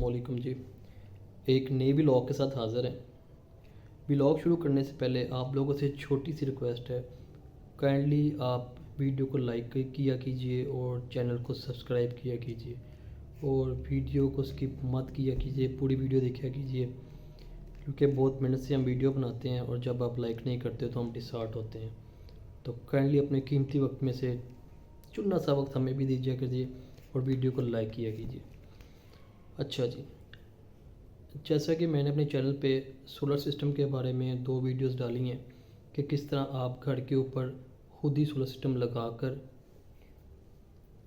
अस्सलामुअलैकुम जी। एक नई व्लॉग के साथ हाज़िर हैं। व्लॉग शुरू करने से पहले आप लोगों से छोटी सी रिक्वेस्ट है, काइंडली आप वीडियो को लाइक किया कीजिए और चैनल को सब्सक्राइब किया कीजिए और वीडियो को स्किप मत किया कीजिए, पूरी वीडियो देखा कीजिए, क्योंकि बहुत मेहनत से हम वीडियो बनाते हैं और जब आप लाइक नहीं करते तो हम डिसहार्ट होते हैं। तो काइंडली अपने कीमती वक्त में से चुना सा वक्त हमें भी दीजिए कीजिए और वीडियो को लाइक किया कीजिए। अच्छा जी, जैसा कि मैंने अपने चैनल पे सोलर सिस्टम के बारे में 2 वीडियोस डाली हैं कि किस तरह आप घर के ऊपर खुद ही सोलर सिस्टम लगाकर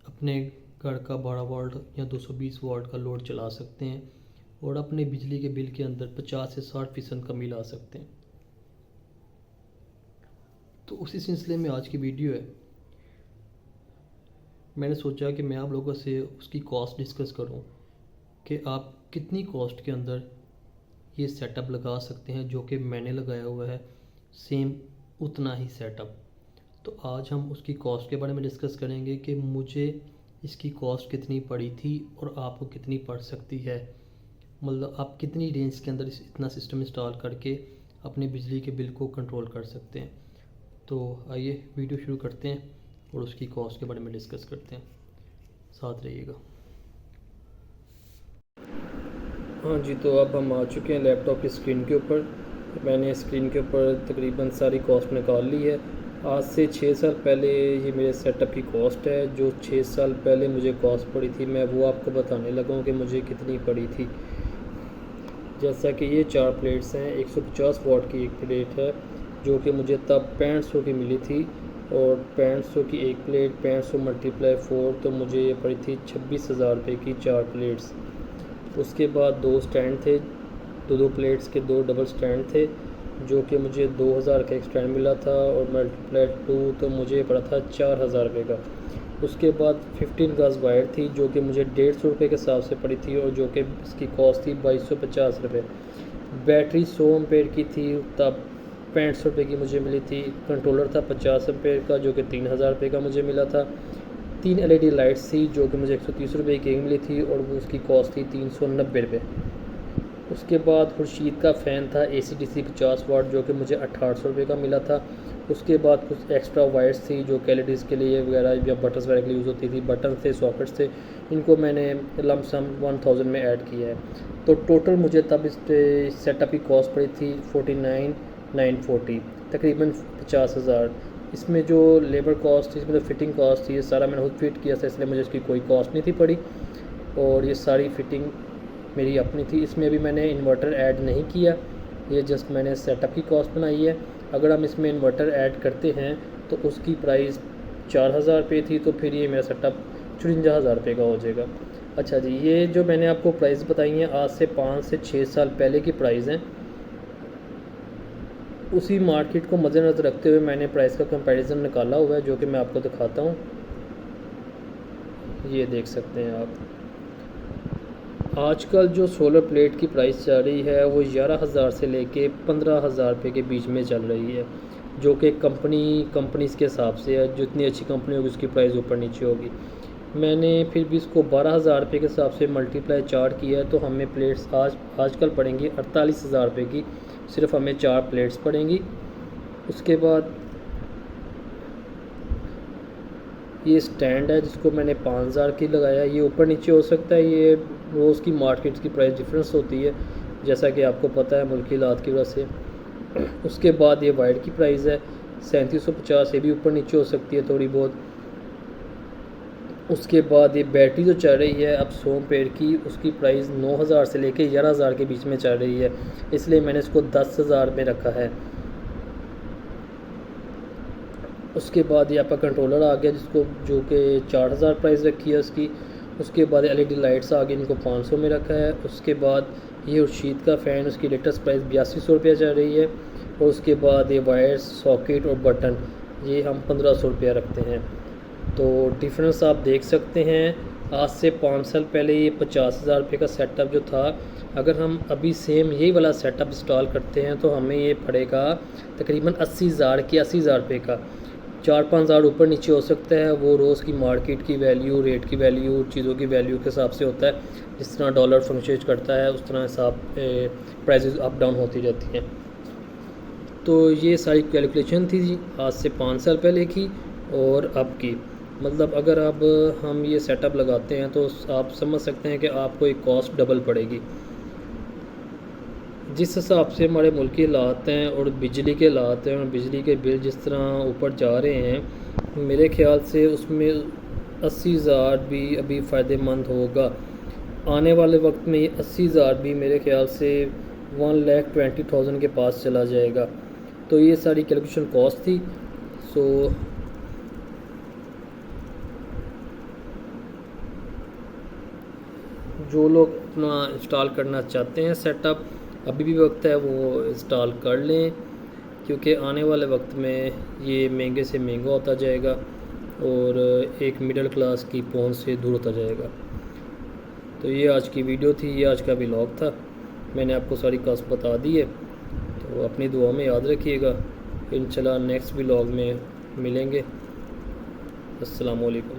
अपने घर का 12 वोल्ट या 220 वोल्ट का लोड चला सकते हैं और अपने बिजली के बिल के अंदर 50 से 60% कमी ला सकते हैं। तो उसी सिलसिले में आज की वीडियो है। मैंने सोचा कि मैं आप लोगों से उसकी कॉस्ट डिस्कस करूं कि आप कितनी कॉस्ट के अंदर ये सेटअप लगा सकते हैं, जो कि मैंने लगाया हुआ है सेम उतना ही सेटअप। तो आज हम उसकी कॉस्ट के बारे में डिस्कस करेंगे कि मुझे इसकी कॉस्ट कितनी पड़ी थी और आपको कितनी पड़ सकती है, मतलब आप कितनी रेंज के अंदर इतना सिस्टम इंस्टॉल करके अपने बिजली के बिल को कंट्रोल कर सकते हैं। तो आइए वीडियो शुरू करते हैं और उसकी कॉस्ट के बारे में डिस्कस करते हैं, साथ रहिएगा। हाँ जी, तो अब हम आ चुके हैं लैपटॉप की स्क्रीन के ऊपर। मैंने स्क्रीन के ऊपर तकरीबन सारी कॉस्ट निकाल ली है। आज से 6 साल पहले ये मेरे सेटअप की कॉस्ट है। जो 6 साल पहले मुझे कॉस्ट पड़ी थी मैं वो आपको बताने लगा हूँ कि मुझे कितनी पड़ी थी। जैसा कि ये 4 प्लेट्स हैं, 150 वाट की एक प्लेट है जो कि मुझे तब 6500 की मिली थी और 6500 की एक प्लेट 6500 × 4 तो मुझे ये पड़ी थी 26,000 रुपये की 4 प्लेट्स। उसके बाद 2 स्टैंड थे, दो प्लेट्स के 2 डबल स्टैंड थे जो कि मुझे 2000 का एक स्टैंड मिला था और मल्टीप्लाई 2 तो मुझे पड़ा था 4000 रुपये का। उसके बाद 15 गज वायर थी जो कि मुझे 150 रुपये के हिसाब से पड़ी थी और जो कि इसकी कॉस्ट थी 2250 रुपये। बैटरी 100 एम्पेयर की थी, तब 65 रुपये की मुझे मिली थी। कंट्रोलर था 50 एम्पेयर का जो कि 3000 रुपये का मुझे मिला था। 3 LED लाइट्स थी जो कि मुझे 130 रुपये की एक मिली थी और वो उसकी कॉस्ट थी 390 रुपये। उसके बाद खुर्शीद का फ़ैन था AC/DC 50 वाट जो कि मुझे 1800 रुपये का मिला था। उसके बाद कुछ एक्स्ट्रा वायर्स थी जो कि LEDs के लिए वगैरह या बटन्स वगैरह के लिए यूज़ होती थी, बटन थे, सॉकेट्स थे, इनको मैंने लमसम 1000 में ऐड किया है। तो टोटल मुझे तब इस सेटअप की कॉस्ट पड़ी थी 49,940, तकरीबन 50,000। इसमें जो लेबर कॉस्ट थी, इसमें जो फिटिंग कॉस्ट थी, ये सारा मैंने खुद फिट किया था, इसलिए मुझे इसकी कोई कॉस्ट नहीं थी पड़ी और ये सारी फिटिंग मेरी अपनी थी। इसमें अभी मैंने इन्वर्टर ऐड नहीं किया, ये जस्ट मैंने सेटअप की कॉस्ट बनाई है। अगर हम इसमें इन्वर्टर ऐड करते हैं तो उसकी प्राइस 4000 रुपये थी, तो फिर ये मेरा सेटअप 54,000 रुपये का हो जाएगा। अच्छा जी, ये जो मैंने आपको प्राइस बताई हैं आज से 5 से 6 साल पहले की प्राइस हैं। उसी मार्केट को मद्देनज़र रखते हुए मैंने प्राइस का कंपैरिजन निकाला हुआ है जो कि मैं आपको दिखाता हूँ। ये देख सकते हैं आप। आजकल जो सोलर प्लेट की प्राइस चल रही है वो 11,000 से लेके 15,000 रुपये के बीच में चल रही है, जो कि कंपनीज़ के हिसाब से है। जितनी अच्छी कंपनी होगी उसकी प्राइस ऊपर नीचे होगी। मैंने फिर भी इसको 12,000 रुपये के हिसाब से मल्टीप्लाई 4 किया है, तो हमें प्लेट्स आजकल पड़ेंगी 48,000 रुपये की, सिर्फ हमें 4 प्लेट्स पड़ेंगी। उसके बाद ये स्टैंड है जिसको मैंने 5000 की लगाया, ये ऊपर नीचे हो सकता है, ये रोज़ की मार्केट की प्राइस डिफरेंस होती है जैसा कि आपको पता है मुल्की हालात की वजह से। उसके बाद ये वाइट की प्राइस है 3750, ये भी ऊपर नीचे हो सकती है थोड़ी बहुत। उसके बाद ये बैटरी जो चल रही है अब 100 एम्पेयर की, उसकी प्राइस 9000 से लेके 11,000 के बीच में चल रही है, इसलिए मैंने इसको 10,000 में रखा है। उसके बाद ये आपका कंट्रोलर आ गया जिसको जो कि 4000 प्राइस रखी है उसकी। उसके बाद LED लाइट्स आ गई, इनको 500 में रखा है। उसके बाद ये खुर्शीद का फ़ैन, उसकी लेटेस्ट प्राइस 8200 रुपया चल रही है। और उसके बाद ये वायर्स, सॉकेट और बटन, ये हम 1500 रुपया रखते हैं। तो डिफरेंस आप देख सकते हैं। आज से 5 साल पहले ये 50,000 रुपये का सेटअप जो था, अगर हम अभी सेम यही वाला सेटअप इंस्टॉल करते हैं तो हमें ये पड़ेगा तकरीबन 80,000 रुपये का। 4-5 हज़ार ऊपर नीचे हो सकता है, वो रोज़ की मार्केट की वैल्यू, रेट की वैल्यू, चीज़ों की वैल्यू के हिसाब से होता है। जिस तरह डॉलर फ्लक्चुएट करता है उस तरह हिसाब प्राइसेस अप डाउन होती रहती हैं। तो ये सारी कैलकुलेशन थी जी आज से 5 साल पहले की और अब की। मतलब अगर अब हम ये सेटअप लगाते हैं तो आप समझ सकते हैं कि आपको एक कॉस्ट डबल पड़ेगी। जिस हिसाब से हमारे मुल्क के हालात हैं और बिजली के हालात हैं और बिजली के बिल जिस तरह ऊपर जा रहे हैं, मेरे ख्याल से उसमें 80 हज़ार भी अभी फ़ायदेमंद होगा। आने वाले वक्त में ये 80 हज़ार भी मेरे ख्याल से 1,20,000 के पास चला जाएगा। तो ये सारी कैलकुलेशन कॉस्ट थी। सो जो लोग अपना इंस्टॉल करना चाहते हैं सेटअप, अभी भी वक्त है वो इंस्टॉल कर लें, क्योंकि आने वाले वक्त में ये महंगे से महंगा होता जाएगा और एक मिडिल क्लास की पहुंच से दूर होता जाएगा। तो ये आज की वीडियो थी, ये आज का व्लॉग था। मैंने आपको सारी कॉस्ट बता दी है, तो अपनी दुआ में याद रखिएगा। इंशाल्लाह नेक्स्ट व्लॉग में मिलेंगे। अस्सलाम वालेकुम।